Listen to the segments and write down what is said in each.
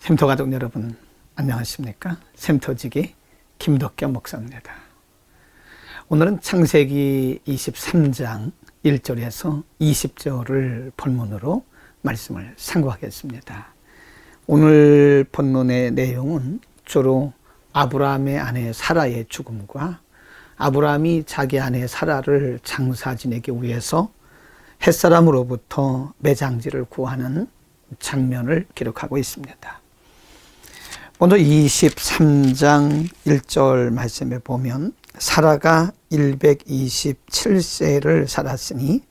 샘터 가족 여러분 안녕하십니까? 샘터지기 김덕겸 목사입니다. 오늘은 창세기 23장 1절에서 20절을 본문으로 말씀을 상고하겠습니다. 오늘 본문의 내용은 주로 아브라함의 아내 사라의 죽음과 아브라함이 자기 아내 사라를 장사 지내기 위해서 햇사람으로부터 매장지를 구하는 장면을 기록하고 있습니다. 먼저 23장 1절 말씀에 보면 사라가 127세를 살았으니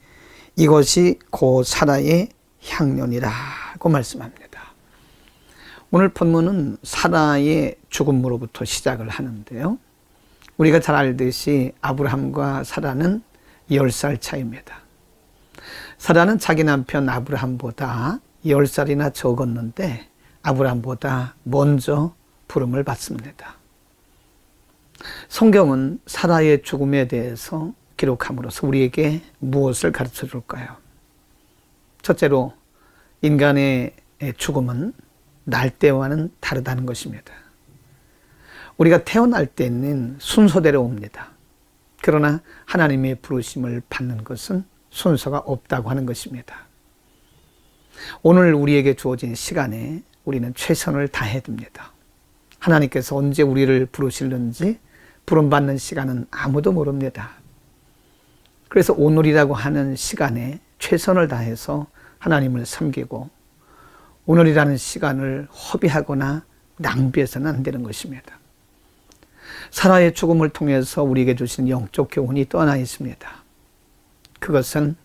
이것이 고 사라의 향년이라고 말씀합니다. 오늘 본문은 사라의 죽음으로부터 시작을 하는데요. 우리가 잘 알듯이 아브라함과 사라는 10살 차이입니다. 사라는 자기 남편 아브라함보다 10살이나 적었는데 아브라함보다 먼저 부름을 받습니다. 성경은 사라의 죽음에 대해서 기록함으로써 우리에게 무엇을 가르쳐 줄까요? 첫째로 인간의 죽음은 날 때와는 다르다는 것입니다. 우리가 태어날 때는 순서대로 옵니다. 그러나 하나님의 부르심을 받는 것은 순서가 없다고 하는 것입니다. 오늘 우리에게 주어진 시간에 우리는 최선을 다해야 됩니다. 하나님께서 언제 우리를 부르시는지 부름받는 시간은 아무도 모릅니다. 그래서 오늘이라고 하는 시간에 최선을 다해서 하나님을 섬기고 오늘이라는 시간을 허비하거나 낭비해서는 안 되는 것입니다. 사라의 죽음을 통해서 우리에게 주신 영적 교훈이 또 하나 있습니다. 그것은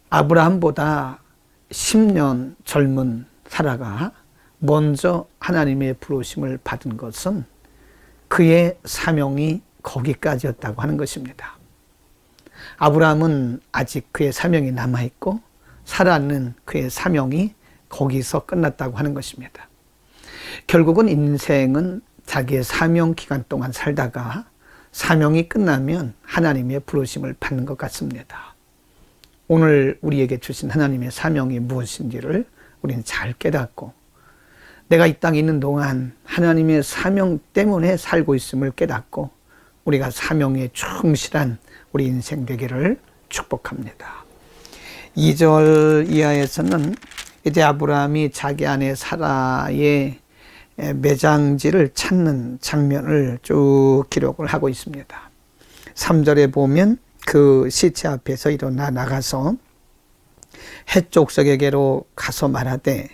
아브라함보다 10년 젊은 사라가 먼저 하나님의 부르심을 받은 것은 그의 사명이 거기까지였다고 하는 것입니다. 아브라함은 아직 그의 사명이 남아있고 사라는 그의 사명이 거기서 끝났다고 하는 것입니다. 결국은 인생은 자기의 사명 기간 동안 살다가 사명이 끝나면 하나님의 부르심을 받는 것 같습니다. 오늘 우리에게 주신 하나님의 사명이 무엇인지를 우리는 잘 깨닫고 내가 이 땅에 있는 동안 하나님의 사명 때문에 살고 있음을 깨닫고 우리가 사명에 충실한 우리 인생 되기를 축복합니다. 2절 이하에서는 이제 아브라함이 자기 아내 사라의 매장지를 찾는 장면을 쭉 기록을 하고 있습니다. 3절에 보면 그 시체 앞에서 일어나 나가서 헷족속에게로 가서 말하되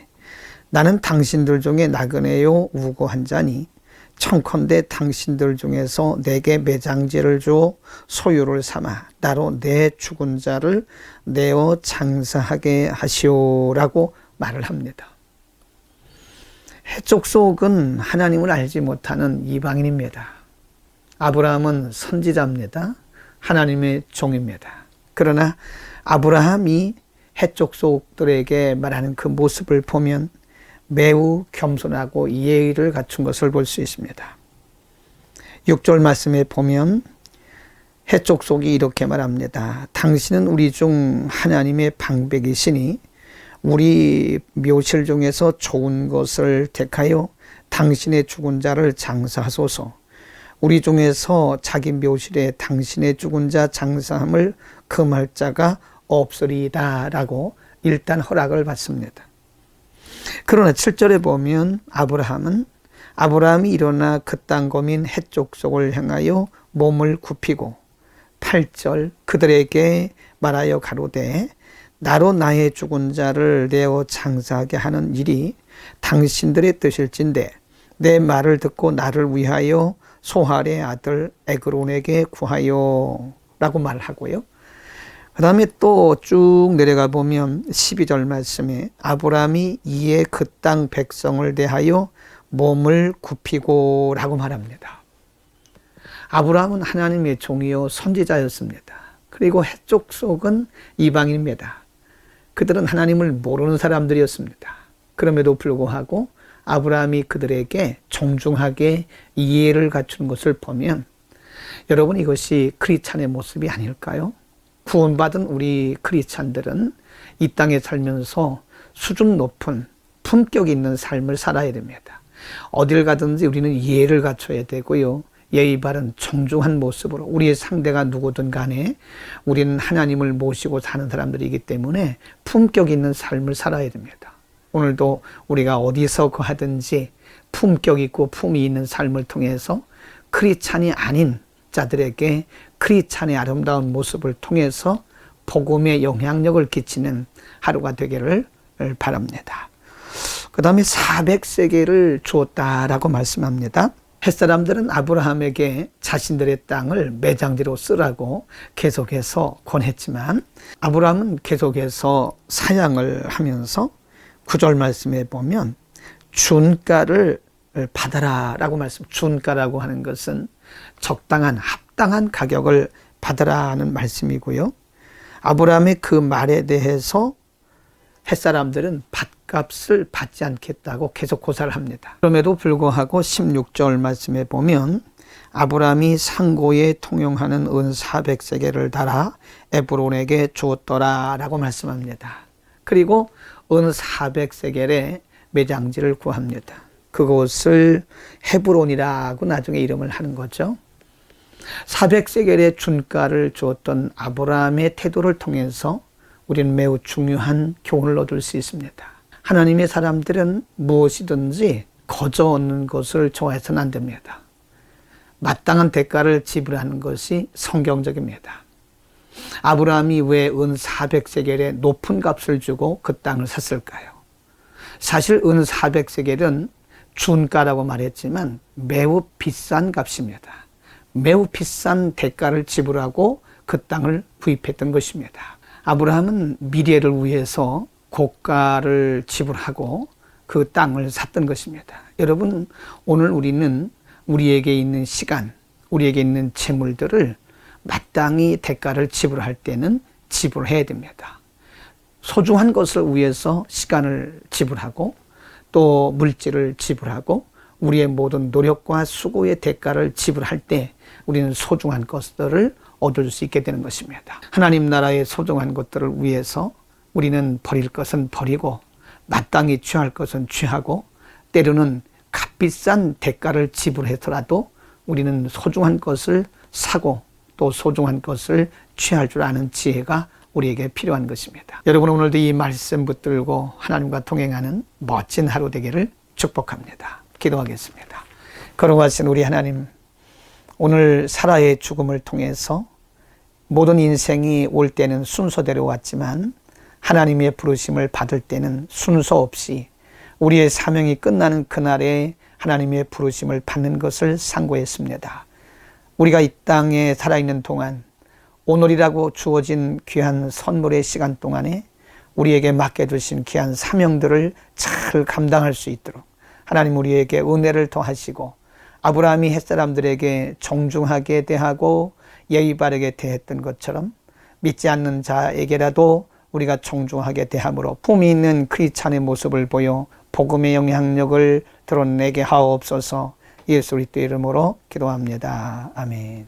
나는 당신들 중에 나그네요 우고한 자니 청컨대 당신들 중에서 내게 매장지를 주어 소유를 삼아 나로 내 죽은 자를 내어 장사하게 하시오라고 말을 합니다. 헷족속은 하나님을 알지 못하는 이방인입니다. 아브라함은 선지자입니다. 하나님의 종입니다. 그러나 아브라함이 헷족속들에게 말하는 그 모습을 보면 매우 겸손하고 예의를 갖춘 것을 볼 수 있습니다. 6절 말씀에 보면 헷족속이 이렇게 말합니다. 당신은 우리 중 하나님의 방백이시니 우리 묘실 중에서 좋은 것을 택하여 당신의 죽은 자를 장사하소서. 우리 중에서 자기 묘실에 당신의 죽은 자 장사함을 금할 자가 없으리이다 라고 일단 허락을 받습니다. 그러나 7절에 보면 아브라함이 일어나 그 땅 거민 헷족속을 향하여 몸을 굽히고 8절 그들에게 말하여 가로되 나로 나의 죽은 자를 내어 장사하게 하는 일이 당신들의 뜻일진데 내 말을 듣고 나를 위하여 소할의 아들 에그론에게 구하여 라고 말하고요. 그 다음에 또 쭉 내려가 보면 12절 말씀에 아브라함이 이에 그 땅 백성을 대하여 몸을 굽히고 라고 말합니다. 아브라함은 하나님의 종이요 선지자였습니다. 그리고 헷족속은 이방인입니다. 그들은 하나님을 모르는 사람들이었습니다. 그럼에도 불구하고 아브라함이 그들에게 정중하게 이해를 갖추는 것을 보면 여러분 이것이 크리스찬의 모습이 아닐까요? 구원받은 우리 크리스찬들은 이 땅에 살면서 수준 높은 품격 있는 삶을 살아야 됩니다. 어딜 가든지 우리는 예를 갖춰야 되고요. 예의 바른 정중한 모습으로 우리의 상대가 누구든 간에 우리는 하나님을 모시고 사는 사람들이기 때문에 품격 있는 삶을 살아야 됩니다. 오늘도 우리가 어디서 거하든지 품격 있고 품위 있는 삶을 통해서 크리스찬이 아닌 자들에게 크리스찬의 아름다운 모습을 통해서 복음의 영향력을 끼치는 하루가 되기를 바랍니다. 그 다음에 400세겔을 주었다라고 말씀합니다. 햇사람들은 아브라함에게 자신들의 땅을 매장지로 쓰라고 계속해서 권했지만 아브라함은 계속해서 사양을 하면서 9절 말씀에 보면 준가를 받아라 라고 말씀. 준가라고 하는 것은 적당한 합당한 가격을 받아라 하는 말씀이고요. 아브라함의 그 말에 대해서 햇사람들은 밭값을 받지 않겠다고 계속 고사를 합니다. 그럼에도 불구하고 16절 말씀에 보면 아브라함이 상고에 통용하는 은 400세겔을 달아 에브론에게 주었더라 라고 말씀합니다. 그리고 은 400세겔의 매장지를 구합니다. 그곳을 헤브론이라고 나중에 이름을 하는 거죠. 400세겔의 준가를 주었던 아브라함의 태도를 통해서 우리는 매우 중요한 교훈을 얻을 수 있습니다. 하나님의 사람들은 무엇이든지 거저 얻는 것을 좋아해서는 안 됩니다. 마땅한 대가를 지불하는 것이 성경적입니다. 아브라함이 왜 은 400세겔의 높은 값을 주고 그 땅을 샀을까요? 사실 은 400세겔은 준가라고 말했지만 매우 비싼 값입니다. 매우 비싼 대가를 지불하고 그 땅을 구입했던 것입니다. 아브라함은 미래를 위해서 고가를 지불하고 그 땅을 샀던 것입니다. 여러분, 오늘 우리는 우리에게 있는 시간, 우리에게 있는 재물들을 마땅히 대가를 지불할 때는 지불해야 됩니다. 소중한 것을 위해서 시간을 지불하고 또 물질을 지불하고 우리의 모든 노력과 수고의 대가를 지불할 때 우리는 소중한 것들을 얻을 수 있게 되는 것입니다. 하나님 나라의 소중한 것들을 위해서 우리는 버릴 것은 버리고 마땅히 취할 것은 취하고 때로는 값비싼 대가를 지불해서라도 우리는 소중한 것을 사고 또 소중한 것을 취할 줄 아는 지혜가 우리에게 필요한 것입니다. 여러분, 오늘도 이 말씀 붙들고 하나님과 동행하는 멋진 하루 되기를 축복합니다. 기도하겠습니다. 거룩하신 우리 하나님, 오늘 사라의 죽음을 통해서 모든 인생이 올 때는 순서대로 왔지만 하나님의 부르심을 받을 때는 순서 없이 우리의 사명이 끝나는 그날에 하나님의 부르심을 받는 것을 상고했습니다. 우리가 이 땅에 살아있는 동안 오늘이라고 주어진 귀한 선물의 시간 동안에 우리에게 맡겨주신 귀한 사명들을 잘 감당할 수 있도록 하나님 우리에게 은혜를 더하시고 아브라함이 햇사람들에게 정중하게 대하고 예의 바르게 대했던 것처럼 믿지 않는 자에게라도 우리가 정중하게 대함으로 품위 있는 크리스찬의 모습을 보여 복음의 영향력을 드러내게 하옵소서. 예수 그리스도의 이름으로 기도합니다. 아멘.